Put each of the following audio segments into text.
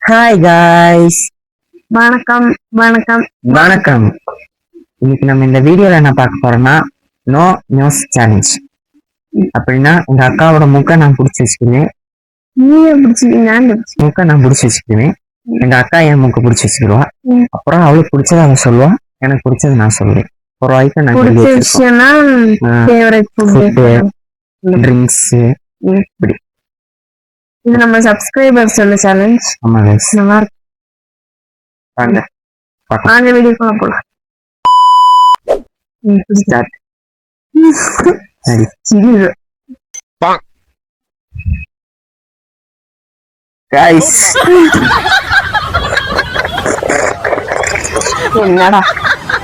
Hi guys. வணக்கம் வணக்கம் வணக்கம். இன்னைக்கு நம்ம இந்த வீடியோல என்ன பார்க்க போறோம்னா நோ நியூஸ் சேலஞ்ச். அப்படின்னா எங்க அக்காவோட மூக்கை நான் பிடிச்சி வச்சுக்குவேன். மூக்கை நான் பிடிச்சி வச்சுக்குவேன். எங்க அக்கா என் மூக்கை பிடிச்சி வச்சுக்கிடுவா. அப்புறம் அவளுக்கு பிடிச்சத அவ சொல்லுவா, எனக்கு பிடிச்சது நான் சொல்லுவேன். ஒரு வாய்க்கு நான் ட்ரிங்க்ஸ் இப்படி. இது நம்ம சப்ஸ்கிரைபர்ஸ் சொல்ல சேலஞ்ச். ஆமா கைஸ், நல்லா இருக்கு. வாங்க வீடியோக்குள்ள போலாம். ஸ்டார்ட். கைஸ் என்னடா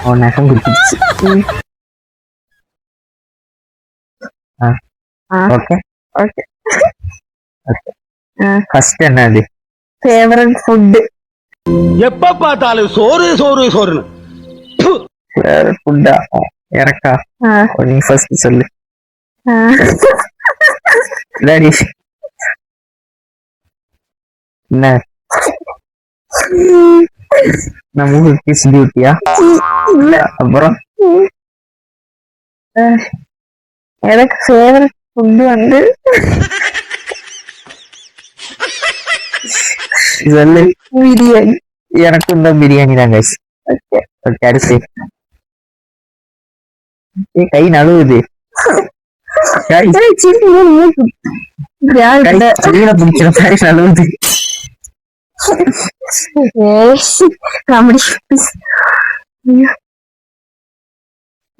அவன் நகம் குடிச்சிடுச்சு. Okay okay okay. ஃபர்ஸ்ட் என்னது ஃபேவரட் ஃபுட்? எப்ப பார்த்தாலும் சோறு சோறு சோறுன்னு. ஃபேவரட் ஃபுட்டா? எனக்கா? நீ ஃபர்ஸ்ட் சொல்லு. டாடி என்ன நம்ம கிஸ் டியூட்டியா? இல்ல. அப்புறம் எனக்கு ஃபேவரட் ஃபுட் வந்து சொல்லு. பிரியாணி. எனக்கு இந்த பிரியாணி தான் கைஸ். ஓகே அடுத்து. கை நழுவுது. கை பிடிக்கிற கை நழுவுது.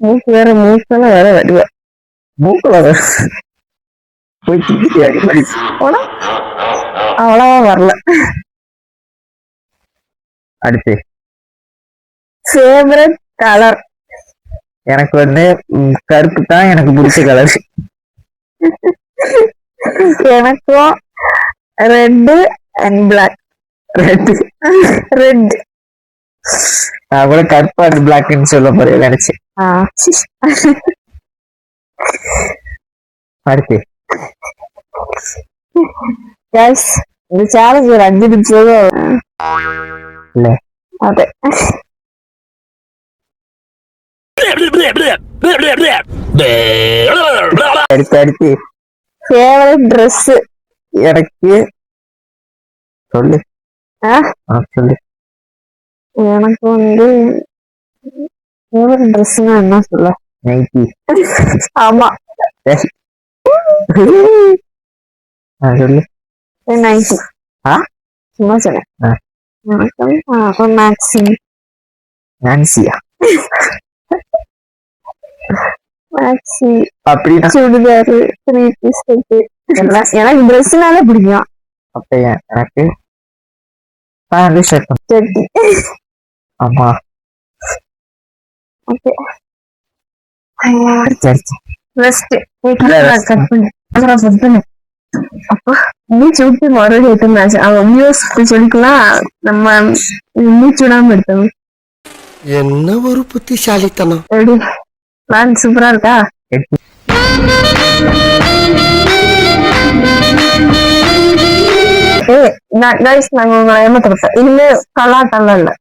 மூக்கு வேற மூக்கெல்லாம் வேற வருவா. மூக்குல போய் அவ்வளவா வரல. அடுத்து ஃபேவரட் கலர்? எனக்கு வந்து கருப்பு தான் எனக்கு பிடிச்ச கலர். எனக்கும் ரெட் அண்ட் பிளாக். ரெட். நான் கூட கருப்பு அண்ட் பிளாக்னு சொல்ல போறேன் நினைச்சேன். அடுத்து கைஸ், இந்த சேலஞ்ச் ஒரு 5 நிமிஷம் இல்ல. அதே அடுத்து அடுத்து ஃபேவரட் ட்ரெஸ்? எனக்கு சொல்லு. சொல்லு. எனக்கு வந்து ஃபேவரட் ட்ரெஸ்னா என்ன சொல்ல? நைட்டி. ஆமா சொல்லு. நைட்டி. சும்மா சொன்னேன். மேக்ஸி. நான்சியா? மேக்ஸி அப்படின்னா சுடிதாரு 3 பீஸ் செட் எல்லாம் எனக்கு ட்ரெஸ்னாலே பிடிக்கும். அப்ப எனக்கு பேண்ட் ஷர்ட் செட்டி. ஆமா. ஓகே ஃபர்ஸ்ட் கட் பண்ணு. அப்போ மூச்சு விட்டு மறுபடியும் எடுத்துருந்தாச்சு. அவன் வியூஸ் சொல்லிக்கலாம். நம்ம மூச்சு விடாம எடுத்தோம். என்ன ஒரு புத்திசாலித்தனம். எப்படி பிளான் சூப்பரா இருக்கா? நாங்க உங்களை ஏமாத்தப்பட்டோம். இனிமே கலாட்டெல்லாம் இல்ல.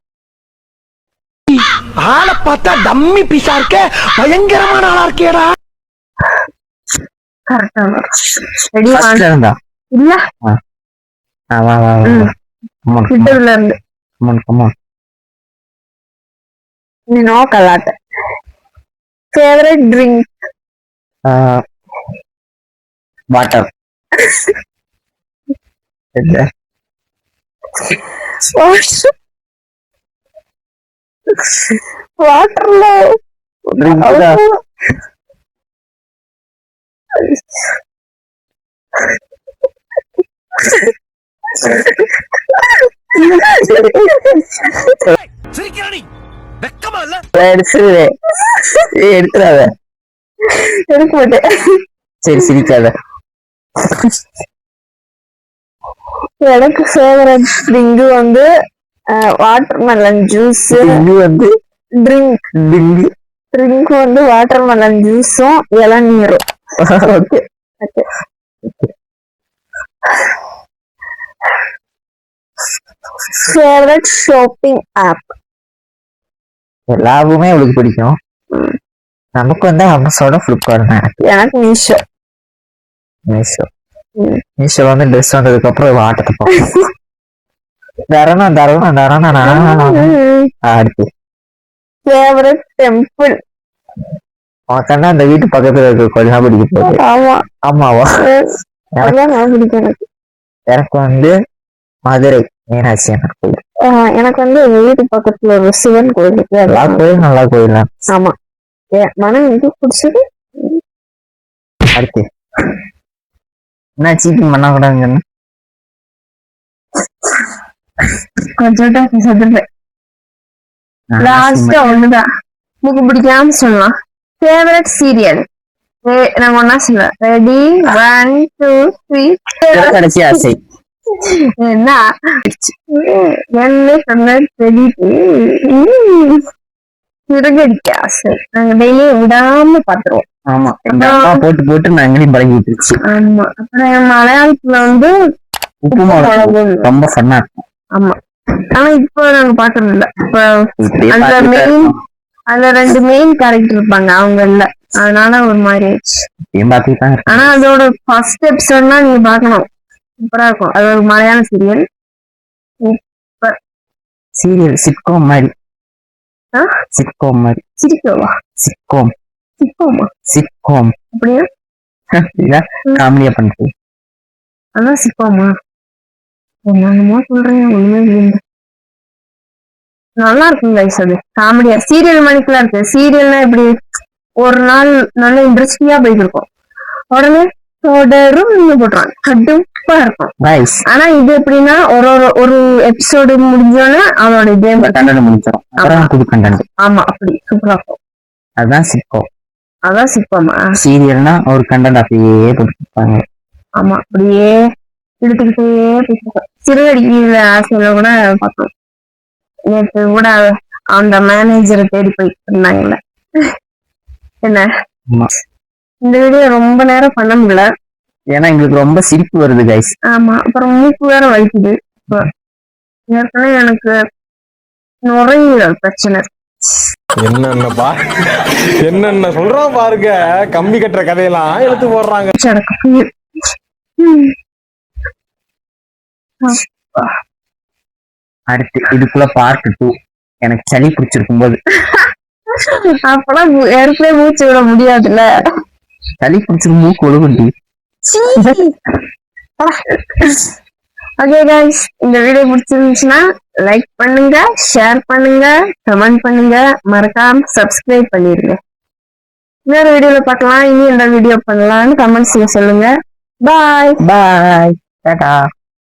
ஆளை பார்த்தா டம்மி பீஸா இருக்க, பயங்கரமான ஆளா இருக்கேடா. கரெக்டா இருந்தா இல்ல கிட்டதுல இருந்து நோ கலாட்ட. Favourite drink? வாட்டர். வாட்டர்ல எடுத்துறாத. எடுக்க மாட்டேன். சரி சிரிக்காத. எனக்கு ஃபேவரட் ட்ரிங்க் வந்து வாட்டர்மெலன் ஜூஸ். வந்து ட்ரிங்க் வந்து வாட்டர்மெலன் ஜூஸும் இளநீரும். Okay favourite shopping app. எல்லாருமே அவளுக்கு பிடிக்கும். நமக்கு வந்து அமேசானோட ஃபிளிப்கார்ட் தான். எனக்கு மீஷோ. மீஷோ வந்து ட்ரெஸ் வந்ததுக்கு அப்புறம் ஆட்டத்தை பார்ப்போம். தரணா அடுத்து ஃபேவரட் டெம்பிள். உனக்கு அந்த வீட்டு பக்கத்துல இருக்க கோயில் பிடிக்க போகுது. ஆமாவா? அதான் பிடிக்கும் எனக்கு. எனக்கு வந்து மதுரை மீனாட்சி அம்மன் கோயில். எனக்கு வந்து எங்க வீட்டு பக்கத்துல ஒரு சிவன் கோயில் இருக்கு. எல்லா கோயிலும் நல்லா கோயில் தான். ஆமா, மனம் எனக்கு பிடிச்சது. அடுத்து என்ன சீக்கிரம் பண்ண கூடாதுன்னு கொஞ்சம் லாஸ்டா ஒண்ணுதான் எனக்கு பிடிக்காம சொல்லலாம். Favourite serial. நான் ஒன்னா சொல்லுவேன். ரெடி 1 2 3. கடைசி ஆசை என்ன சிறகடிக்க ஆசை. நாங்க டெய்லி விடாம பாத்துருவோம். ஆமா, போட்டு போட்டு நான் எங்களையும் பழகி விட்டுருச்சு. ஆமா, அப்புறம் மலையாளத்துல வந்து உப்பு மிளகு ரொம்ப ஃபன்னா இருக்கும். ஆமா, ஆனா இப்ப நாங்க பாக்குறது இல்ல. அதுல 2 மெயின் கேரக்டர் இருப்பாங்க, அவங்க இல்ல, அதனால ஒரு மாதிரி ஆயிடுச்சு. ஆனா அதோட ஃபர்ஸ்ட் எபிசோட்னா நீங்க பாக்கணும், சூப்பரா இருக்கும். அது ஒரு மலையாள சீரியல். சிட்காம் மாதிரி. சிட்காம் மாதிரி. சிரிக்கோவா? சிட்காம். சிட்காமா? சிட்காம் அப்படியா? காமெடியா பண்றது அதான் சிட்காமா? என்னமோ சொல்றேன், ஒண்ணுமே இல்லை. நல்லா இருக்கும் கைஸ், அது காமெடியா. சீரியல் மணிக்கெல்லாம் இருக்கு. சீரியல்னா இப்படி ஒரு நாள் நல்ல இன்ட்ரெஸ்டிங்கா போயிட்டு இருக்கும், உடனே தொடரும் போட்டுறான், கடுப்பா இருக்கும். ஆனா இது எப்படின்னா ஒரு எபிசோடு முடிஞ்சோன்னா அதோட இதே முடிஞ்சிடும். ஆமா, அப்படி சூப்பரா இருக்கும். அதான் சிட்காம். அதான் சிட்காமா? சீரியல்னா ஒரு கண்டென்ட் அப்படியே போட்டுருப்பாங்க. ஆமா, அப்படியே இழுத்துக்கிட்டே பேசிருக்கோம். சிறுகடிக்கிற ஆசையில கூட பார்த்தோம். நேற்று கூட அந்த மேனேஜரை தேடி போயிட்டு இருந்தாங்கல்ல. என்ன இந்த வீடியோ ரொம்ப நேரம் பண்ண முடியல, ஏன்னா எங்களுக்கு ரொம்ப சிரிப்பு வருது கைஸ். ஆமா, அப்புறம் மூக்கு வேற வலிக்குது. ஏற்கனவே எனக்கு நுரையீரல் பிரச்சனை. என்னென்ன சொல்றான் பாருங்க, கம்பி கட்டுற கதையெல்லாம் எடுத்து போடுறாங்க. அடுத்து இதுக்குள்ள பார்ட் 2. எனக்கு சளி பிடிச்சிருக்கும் போது அப்பெல்லாம் ஏற்கனவே மூச்சு விட முடியாதுல்ல. சளி பிடிச்சிருக்கும் மூக்கு ஒழுகுண்டி. ஓகே கைஸ், இந்த வீடியோ பிடிச்சிருந்துச்சுன்னா லைக் பண்ணுங்க, ஷேர் பண்ணுங்க, கமெண்ட் பண்ணுங்க, மறக்காம சப்ஸ்கிரைப் பண்ணிருங்க. இன்னொரு வீடியோல பார்க்கலாம். இனி எந்த வீடியோ பண்ணலாம்னு கமெண்ட்ஸ்ல சொல்லுங்க. பாய். டாடா.